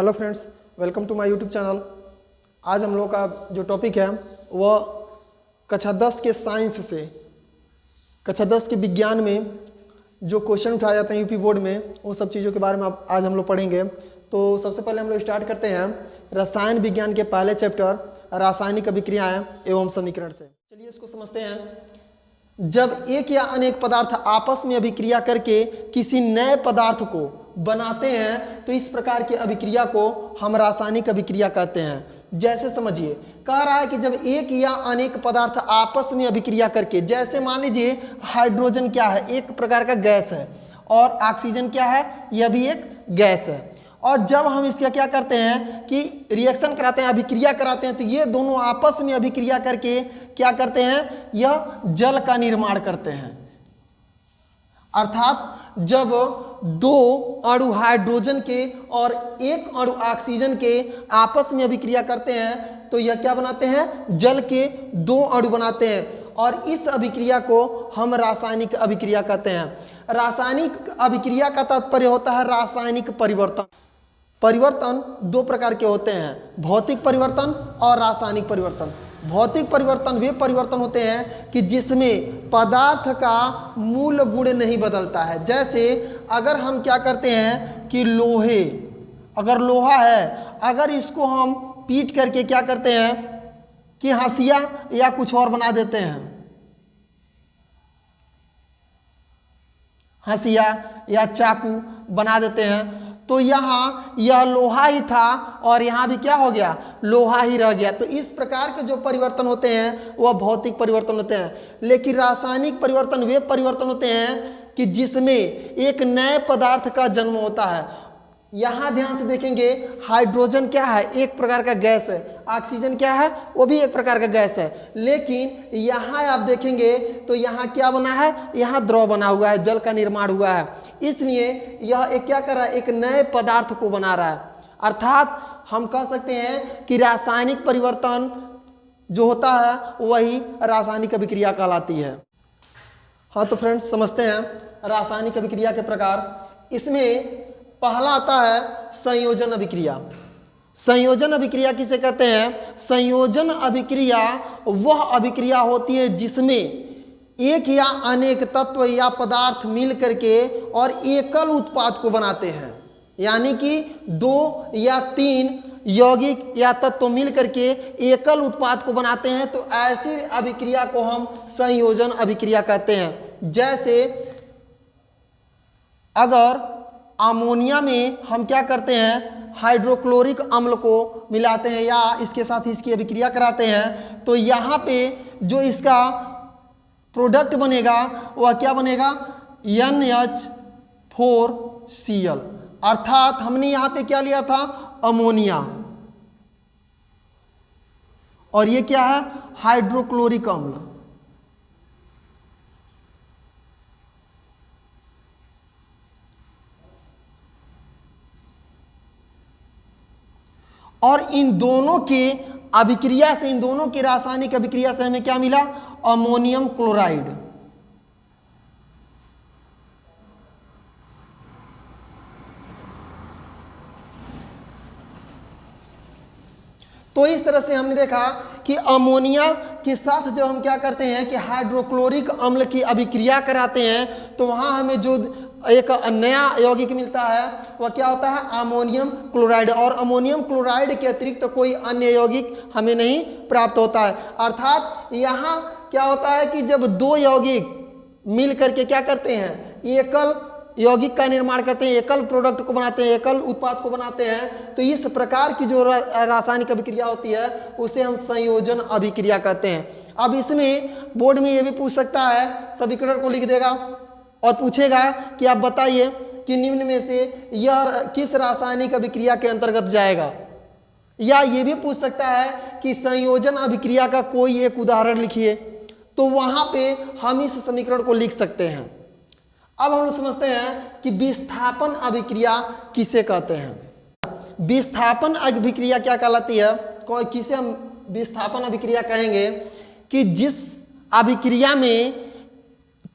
Hello friends, welcome to my YouTube channel. आज हम लोग का जो टॉपिक है वह कक्षा 10 के साइंस से, कक्षा 10 के विज्ञान में जो क्वेश्चन उठाए जाते हैं यूपी बोर्ड में, उन सब चीज़ों के बारे में आज हम लोग पढ़ेंगे। तो सबसे पहले हम लोग स्टार्ट करते हैं रसायन विज्ञान के पहले चैप्टर रासायनिक अभिक्रियाएं एवं समीकरण से। चलिए इसको समझते हैं। जब एक या अनेक पदार्थ आपस में अभिक्रिया करके किसी नए पदार्थ को बनाते हैं तो इस प्रकार की अभिक्रिया को हम रासायनिक अभिक्रिया कहते हैं। जैसे समझिए, कह रहा है कि जब एक या अनेक पदार्थ आपस में अभिक्रिया करके, जैसे मान लीजिए हाइड्रोजन क्या है, एक प्रकार का गैस है, और ऑक्सीजन क्या है, यह भी एक गैस है। और जब हम इसका क्या करते हैं कि रिएक्शन कराते हैं, अभिक्रिया कराते हैं, तो ये दोनों आपस में अभिक्रिया करके क्या करते हैं, यह जल का निर्माण करते हैं। अर्थात जब दो अणु हाइड्रोजन के और एक अणु ऑक्सीजन के आपस में अभिक्रिया करते हैं तो यह क्या बनाते हैं, जल के दो अणु बनाते हैं, और इस अभिक्रिया को हम रासायनिक अभिक्रिया कहते हैं। रासायनिक अभिक्रिया का तात्पर्य होता है रासायनिक परिवर्तन। परिवर्तन दो प्रकार के होते हैं, भौतिक परिवर्तन और रासायनिक परिवर्तन। भौतिक परिवर्तन वे परिवर्तन होते हैं कि जिसमें पदार्थ का मूल गुण नहीं बदलता है। जैसे अगर हम क्या करते हैं कि लोहे, अगर लोहा है, अगर इसको हम पीट करके क्या करते हैं कि हंसिया या कुछ और बना देते हैं, हंसिया या चाकू बना देते हैं, तो यहाँ यह लोहा ही था और यहाँ भी क्या हो गया, लोहा ही रह गया। तो इस प्रकार के जो परिवर्तन होते हैं वह भौतिक परिवर्तन होते हैं। लेकिन रासायनिक परिवर्तन वे परिवर्तन होते हैं कि जिसमें एक नए पदार्थ का जन्म होता है। यहाँ ध्यान से देखेंगे, हाइड्रोजन क्या है, एक प्रकार का गैस है, ऑक्सीजन क्या है, वो भी एक प्रकार का गैस है। लेकिन यहाँ आप देखेंगे तो यहाँ क्या बना है, यहाँ द्रव बना हुआ है, जल का निर्माण हुआ है। इसलिए यह एक क्या कर रहा है, एक नए पदार्थ को बना रहा है। अर्थात हम कह सकते हैं कि रासायनिक परिवर्तन जो होता है वही रासायनिक अभिक्रिया कहलाती है। हाँ तो फ्रेंड्स, समझते हैं रासायनिक अभिक्रिया के प्रकार। इसमें पहला आता है संयोजन अभिक्रिया। संयोजन अभिक्रिया किसे कहते हैं? संयोजन अभिक्रिया वह अभिक्रिया होती है जिसमें एक या अनेक तत्व या पदार्थ मिल करके और एकल उत्पाद को बनाते हैं। यानी कि दो या तीन यौगिक या तत्व मिल करके एकल उत्पाद को बनाते हैं, तो ऐसी अभिक्रिया को हम संयोजन अभिक्रिया कहते हैं। जैसे अगर अमोनिया में हम क्या करते हैं, हाइड्रोक्लोरिक अम्ल को मिलाते हैं या इसके साथ इसकी अभिक्रिया कराते हैं, तो यहाँ पे जो इसका प्रोडक्ट बनेगा वह क्या बनेगा, NH4Cl। अर्थात हमने यहाँ पे क्या लिया था, अमोनिया, और ये क्या है, हाइड्रोक्लोरिक अम्ल। और इन दोनों के अभिक्रिया से, इन दोनों की रासायनिक अभिक्रिया से हमें क्या मिला, अमोनियम क्लोराइड। तो इस तरह से हमने देखा कि अमोनिया के साथ जब हम क्या करते हैं कि हाइड्रोक्लोरिक अम्ल की अभिक्रिया कराते हैं, तो वहां हमें जो एक नया यौगिक मिलता है वह क्या होता है, अमोनियम क्लोराइड। और अमोनियम क्लोराइड के अतिरिक्त तो कोई अन्य यौगिक हमें नहीं प्राप्त होता है। अर्थात यहाँ क्या होता है कि जब दो यौगिक मिल करके क्या करते हैं, एकल यौगिक का निर्माण करते हैं, एकल प्रोडक्ट को बनाते हैं, एकल उत्पाद को बनाते हैं, तो इस प्रकार की जो रासायनिक अभिक्रिया होती है उसे हम संयोजन अभिक्रिया कहते हैं। अब इसमें बोर्ड में ये भी पूछ सकता है, समीकरण को लिख देगा और पूछेगा कि आप बताइए कि निम्न में से यह किस रासायनिक अभिक्रिया के अंतर्गत जाएगा। या ये भी पूछ सकता है कि संयोजन अभिक्रिया का कोई एक उदाहरण लिखिए, तो वहां पे हम इस समीकरण को लिख सकते हैं। अब हम समझते हैं कि विस्थापन अभिक्रिया किसे कहते हैं। विस्थापन अभिक्रिया क्या कहलाती है, किसे हम विस्थापन अभिक्रिया कहेंगे, कि जिस अभिक्रिया में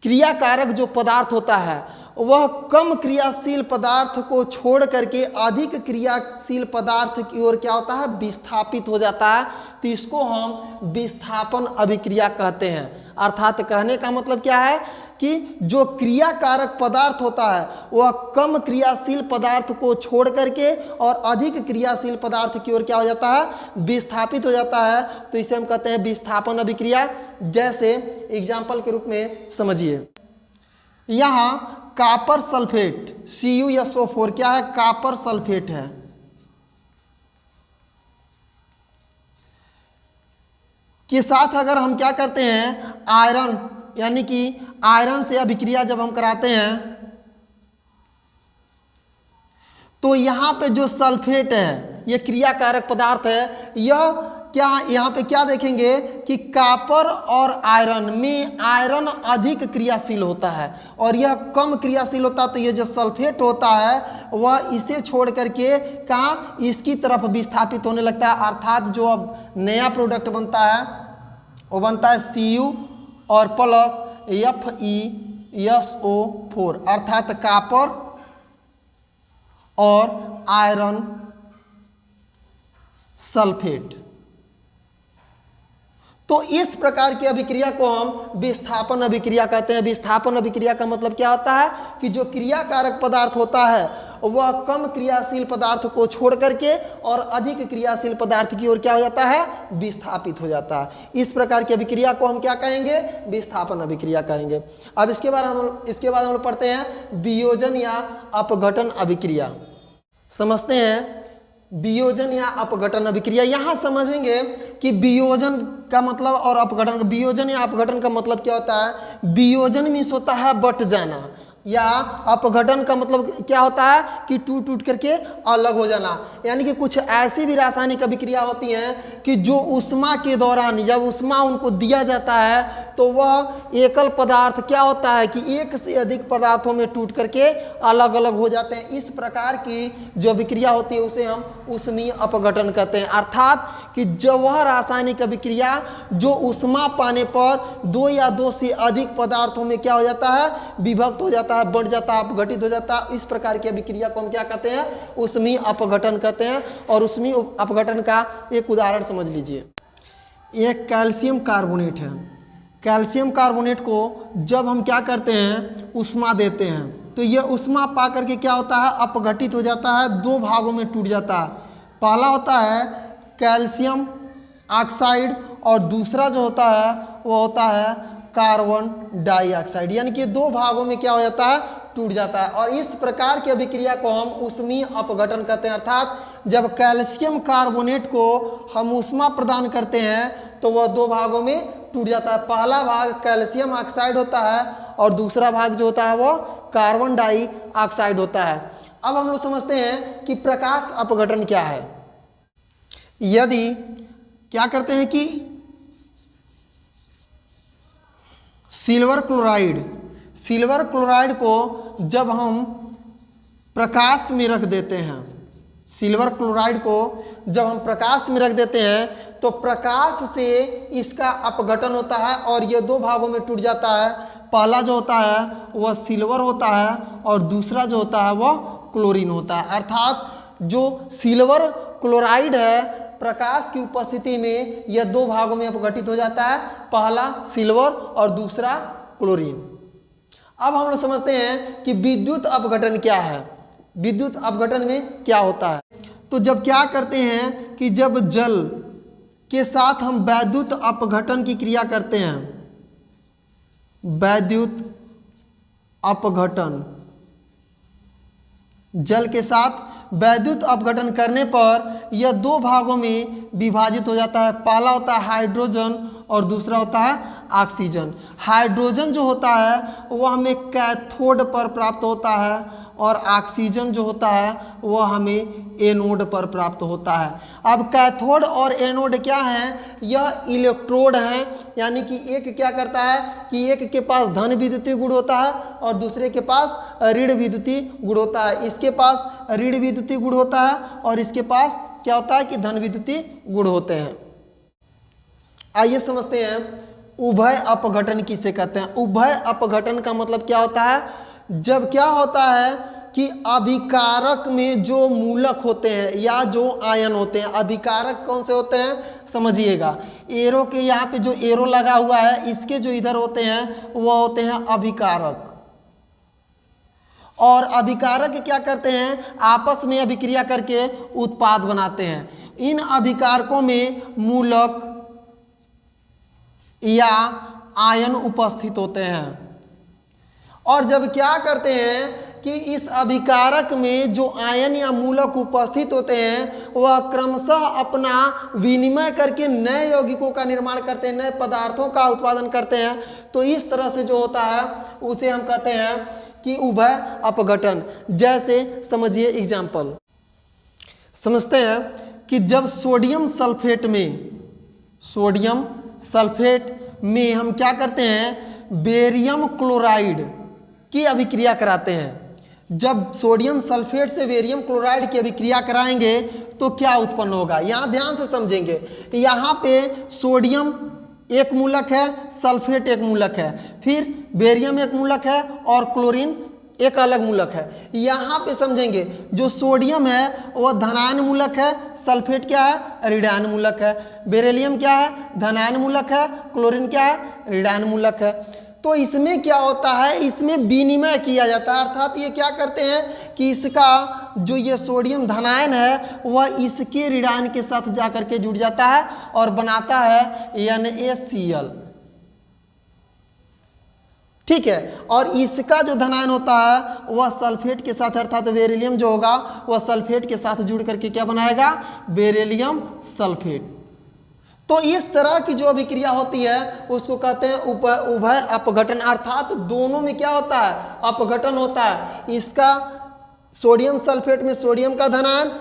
क्रियाकारक जो पदार्थ होता है वह कम क्रियाशील पदार्थ को छोड़ करके अधिक क्रियाशील पदार्थ की ओर क्या होता है, विस्थापित हो जाता है। तो इसको हम विस्थापन अभिक्रिया कहते हैं। अर्थात कहने का मतलब क्या है कि जो क्रियाकारक पदार्थ होता है वह कम क्रियाशील पदार्थ को छोड़ करके और अधिक क्रियाशील पदार्थ की ओर क्या हो जाता है, विस्थापित हो जाता है। तो इसे हम कहते हैं विस्थापन अभिक्रिया। जैसे एग्जाम्पल के रूप में समझिए, यहाँ कॉपर सल्फेट CuSO4 क्या है, कॉपर सल्फेट है। के साथ अगर हम क्या करते हैं, आयरन, यानी कि आयरन से अभिक्रिया जब हम कराते हैं तो यहाँ पे जो सल्फेट है, ये क्रियाकारक पदार्थ है, यह क्या यहाँ पे क्या देखेंगे कि कॉपर और आयरन में आयरन अधिक क्रियाशील होता है और यह कम क्रियाशील होता है। तो ये जो सल्फेट होता है वह इसे छोड़ करके कहाँ, इसकी तरफ विस्थापित होने लगता है। अर्थात जो अब नया प्रोडक्ट बनता है वो बनता है Cu और प्लस FeSO4, अर्थात कॉपर और आयरन सल्फेट। तो इस प्रकार की अभिक्रिया को हम विस्थापन अभिक्रिया कहते हैं। विस्थापन अभिक्रिया का मतलब क्या होता है कि जो क्रियाकारक पदार्थ होता है वह कम क्रियाशील पदार्थ को छोड़ करके और अधिक क्रियाशील पदार्थ की ओर क्या हो जाता है, विस्थापित हो जाता है। इस प्रकार की अभिक्रिया को हम क्या कहेंगे, विस्थापन अभिक्रिया कहेंगे। अब इसके बाद हम लोग पढ़ते हैं वियोजन या अपघटन अभिक्रिया। समझते हैं वियोजन या अपघटन अभिक्रिया। यहाँ समझेंगे कि वियोजन का मतलब और अपघटन, वियोजन या अपघटन का मतलब क्या होता है। वियोजन मीन्स होता है बट जाना, या अपघटन का मतलब क्या होता है कि टूट टूट करके अलग हो जाना। यानी कि कुछ ऐसी भी रासायनिक अभिक्रिया होती हैं कि जो ऊष्मा के दौरान, जब ऊष्मा उनको दिया जाता है तो वह एकल पदार्थ क्या होता है कि एक से अधिक पदार्थों में टूट करके अलग अलग हो जाते हैं। इस प्रकार की जो अभिक्रिया होती है उसे हम ऊष्मीय अपघटन कहते हैं। अर्थात कि जब वह रासायनिक अभिक्रिया जो ऊष्मा पाने पर दो या दो से अधिक पदार्थों में क्या हो जाता है, विभक्त हो जाता है, बढ़ जाता है, अपघटित हो जाता है। इस प्रकार की अभिक्रिया को हम क्या कहते हैं, ऊष्मीय अपघटन कहते हैं। और ऊष्मीय अपघटन का एक उदाहरण समझ लीजिए। एक कैल्शियम कार्बोनेट है। कैल्शियम कार्बोनेट को जब हम क्या करते हैं, ऊष्मा देते हैं तो यह ऊष्मा पा करके क्या होता है, अपघटित हो जाता है, दो भागों में टूट जाता है। पहला होता है कैल्शियम ऑक्साइड और दूसरा जो होता है वो होता है कार्बन डाइऑक्साइड। यानी कि दो भागों में क्या हो जाता है, टूट जाता है। और इस प्रकार की अभिक्रिया को हम ऊष्मीय अपघटन कहते हैं। अर्थात जब कैल्शियम कार्बोनेट को हम ऊष्मा प्रदान करते हैं तो वह दो भागों में टूट जाता है। पहला भाग कैल्शियम ऑक्साइड होता है और दूसरा भाग जो होता है वो कार्बन डाइऑक्साइड होता है। अब हम लोग समझते हैं कि प्रकाश अपघटन क्या है। यदि क्या करते हैं कि सिल्वर क्लोराइड को जब हम प्रकाश में रख देते हैं, सिल्वर क्लोराइड को जब हम प्रकाश में रख देते हैं तो प्रकाश से इसका अपघटन होता है और ये दो भागों में टूट जाता है। पहला जो होता है वह सिल्वर होता है और दूसरा जो होता है वह क्लोरीन होता है। अर्थात जो सिल्वर क्लोराइड है प्रकाश की उपस्थिति में यह दो भागों में अपघटित हो जाता है, पहला सिल्वर और दूसरा क्लोरीन। अब हम लोग समझते हैं कि विद्युत अपघटन क्या है। विद्युत अपघटन में क्या होता है, तो जब क्या करते हैं कि जब जल के साथ हम वैद्युत अपघटन की क्रिया करते हैं, वैद्युत अपघटन, जल के साथ वैद्युत अपघटन करने पर यह दो भागों में विभाजित हो जाता है। पहला होता है हाइड्रोजन और दूसरा होता है ऑक्सीजन। हाइड्रोजन जो होता है वह हमें कैथोड पर प्राप्त होता है और ऑक्सीजन जो होता है वह हमें एनोड पर प्राप्त होता है। अब कैथोड और एनोड क्या हैं, यह इलेक्ट्रोड हैं। यानी कि एक क्या करता है कि एक के पास धन विद्युतीय गुण होता है और दूसरे के पास ऋण विद्युतीय गुण होता है। इसके पास ऋण विद्युतीय गुण होता है और इसके पास क्या होता है कि धन विद्युतीय गुण होते हैं। आइए समझते हैं उभय अपघटन किसे कहते हैं। उभय अपघटन का मतलब क्या होता है जब क्या होता है कि अभिकारक में जो मूलक होते हैं या जो आयन होते हैं, अभिकारक कौन से होते हैं समझिएगा। एरो के यहाँ पे जो एरो लगा हुआ है इसके जो इधर होते हैं वो होते हैं अभिकारक। और अभिकारक क्या करते हैं, आपस में अभिक्रिया करके उत्पाद बनाते हैं। इन अभिकारकों में मूलक या आयन उपस्थित होते हैं। और जब क्या करते हैं कि इस अभिकारक में जो आयन या मूलक उपस्थित होते हैं वह क्रमशः अपना विनिमय करके नए यौगिकों का निर्माण करते हैं, नए पदार्थों का उत्पादन करते हैं। तो इस तरह से जो होता है उसे हम कहते हैं कि उभय अपघटन। जैसे समझिए एग्जाम्पल, समझते हैं कि जब सोडियम सल्फेट में हम क्या करते हैं, बेरियम क्लोराइड की अभिक्रिया कराते हैं। जब सोडियम सल्फेट से बेरियम क्लोराइड की अभिक्रिया कराएंगे तो क्या उत्पन्न होगा, यहाँ ध्यान से समझेंगे। यहाँ पे सोडियम एक मूलक है, सल्फेट एक मूलक है, फिर बेरियम एक मूलक है और क्लोरीन एक अलग मूलक है। यहाँ पे समझेंगे जो सोडियम है वह धनायन मूलक है, सल्फेट क्या है ऋणायन मूलक है, बेरिलियम क्या है धनायन मूलक है, क्लोरीन क्या है ऋणायन मूलक है। तो इसमें क्या होता है, इसमें विनिमय किया जाता है, अर्थात ये क्या करते हैं कि इसका जो ये सोडियम धनायन है वह इसके ऋणायन के साथ जाकर के जुड़ जाता है और बनाता है NaCl, ठीक है। और इसका जो धनायन होता है वह सल्फेट के साथ, अर्थात बेरिलियम जो होगा वह सल्फेट के साथ जुड़ करके क्या बनाएगा, बेरिलियम सल्फेट। तो इस तरह की जो अभिक्रिया होती है उसको कहते हैं उभय अपघटन, अर्थात दोनों में क्या होता है, अपघटन होता है। इसका सोडियम सल्फेट में सोडियम का धनायन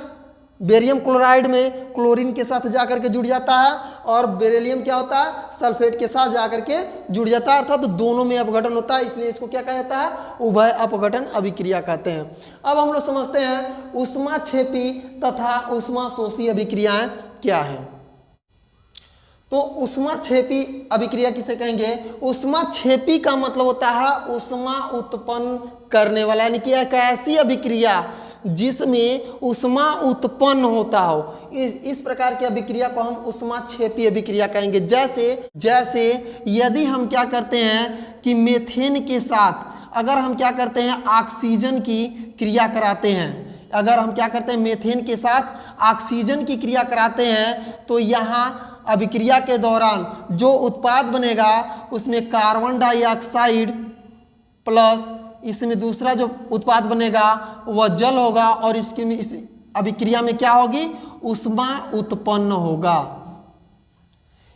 बेरियम क्लोराइड में क्लोरीन के साथ जाकर के जुड़ जाता है और बेरिलियम क्या होता है, सल्फेट के साथ जाकर के जुड़ जाता है, अर्थात दोनों में अपघटन होता है, इसलिए इसको क्या कहा जाता है, उभय अपघटन अभिक्रिया कहते हैं। अब हम लोग समझते हैं ऊष्माक्षेपी तथा ऊष्माशोषी अभिक्रियाएं क्या हैं। तो ऊष्माक्षेपी अभिक्रिया किसे कहेंगे, ऊष्माक्षेपी का मतलब होता है ऊष्मा उत्पन्न करने वाला, यानी कि एक ऐसी अभिक्रिया जिसमें ऊष्मा उत्पन्न होता हो। इस प्रकार की अभिक्रिया को हम ऊष्माक्षेपी अभिक्रिया कहेंगे। जैसे यदि हम क्या करते हैं कि मीथेन के साथ अगर हम क्या करते हैं ऑक्सीजन की क्रिया कराते हैं, अगर हम क्या करते हैं मीथेन के साथ ऑक्सीजन की क्रिया कराते हैं तो यहाँ अभिक्रिया के दौरान जो उत्पाद बनेगा उसमें कार्बन डाइऑक्साइड प्लस इसमें दूसरा जो उत्पाद बनेगा वह जल होगा और इस अभिक्रिया में क्या होगी, ऊष्मा उत्पन्न होगा।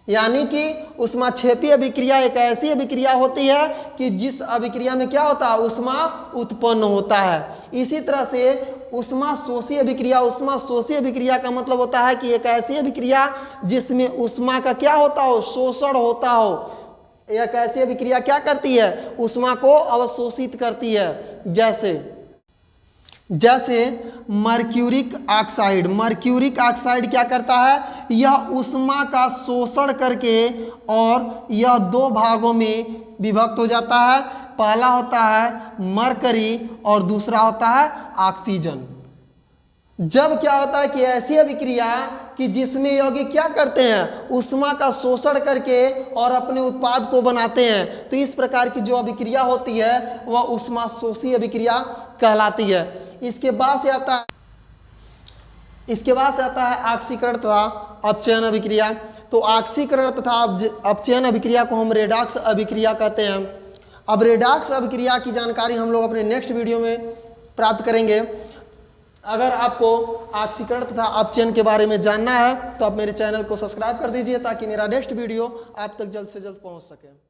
यानी कि ऊष्माक्षेपी अभिक्रिया एक ऐसी अभिक्रिया होती है कि जिस अभिक्रिया में क्या होता है, ऊष्मा उत्पन्न होता है। इसी तरह से ऊष्माशोषी अभिक्रिया का मतलब होता है कि एक ऐसी अभिक्रिया जिसमें ऊष्मा का क्या होता हो, शोषण होता हो। एक ऐसी अभिक्रिया क्या करती है, ऊष्मा को अवशोषित करती है। जैसे मर्क्यूरिक ऑक्साइड क्या करता है, यह ऊष्मा का शोषण करके और यह दो भागों में विभक्त हो जाता है। पहला होता है मरकरी और दूसरा होता है ऑक्सीजन। जब क्या होता है कि ऐसी अभिक्रिया कि जिसमें यौगिक क्या करते हैं, ऊष्मा का शोषण करके और अपने उत्पाद को बनाते हैं, तो इस प्रकार की जो अभिक्रिया होती है वह ऊष्माशोषी अभिक्रिया कहलाती है। इसके बाद से आता है ऑक्सीकरण तथा अपचयन अभिक्रिया। तो ऑक्सीकरण तथा अपचयन अभिक्रिया को हम रेडॉक्स अभिक्रिया कहते हैं। अब रेडॉक्स अभिक्रिया की जानकारी हम लोग अपने नेक्स्ट वीडियो में प्राप्त करेंगे। अगर आपको ऑक्सीकरण तथा अपचयन के बारे में जानना है तो आप मेरे चैनल को सब्सक्राइब कर दीजिए ताकि मेरा नेक्स्ट वीडियो आप तक जल्द से जल्द पहुंच सके।